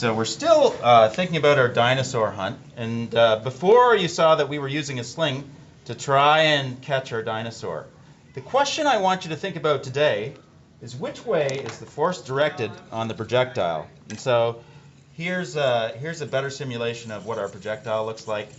So we're still thinking about our dinosaur hunt, and before you saw that we were using a sling to try and catch our dinosaur. The question I want you to think about today is which way is the force directed on the projectile? And so here's a better simulation of what our projectile looks like.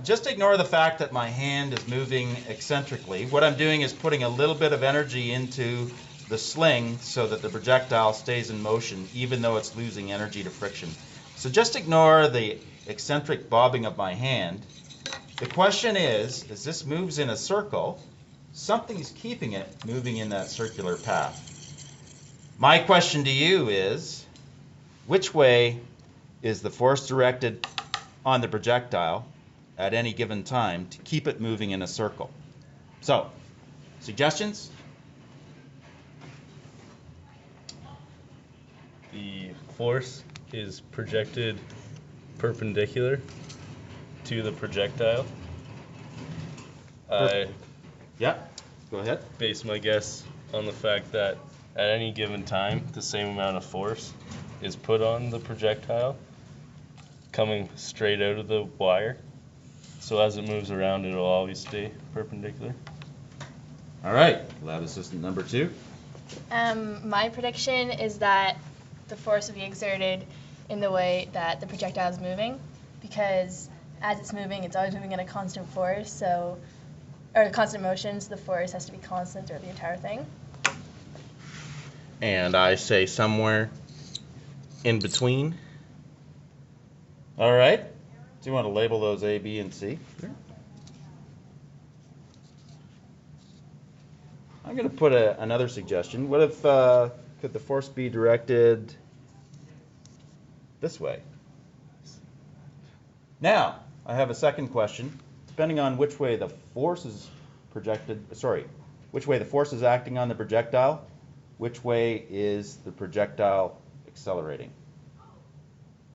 Just ignore the fact that my hand is moving eccentrically. What I'm doing is putting a little bit of energy into the sling so that the projectile stays in motion even though it's losing energy to friction. So just ignore the eccentric bobbing of my hand. The question is, as this moves in a circle, something's keeping it moving in that circular path. My question to you is, which way is the force directed on the projectile at any given time to keep it moving in a circle? So, suggestions? The force is projected perpendicular to the projectile. Yeah, go ahead. Base my guess on the fact that at any given time, the same amount of force is put on the projectile coming straight out of the wire. So as it moves around, it'll always stay perpendicular. All right, lab assistant number 2. My prediction is that the force will be exerted in the way that the projectile is moving, because as it's moving, it's always moving at a constant force, or a constant motion, so the force has to be constant throughout the entire thing. And I say somewhere in between. All right. Do you want to label those A, B, and C? Sure. I'm going to put another suggestion. What if could the force be directed this way? Now, I have a second question. Depending on which way the force is which way the force is acting on the projectile, which way is the projectile accelerating?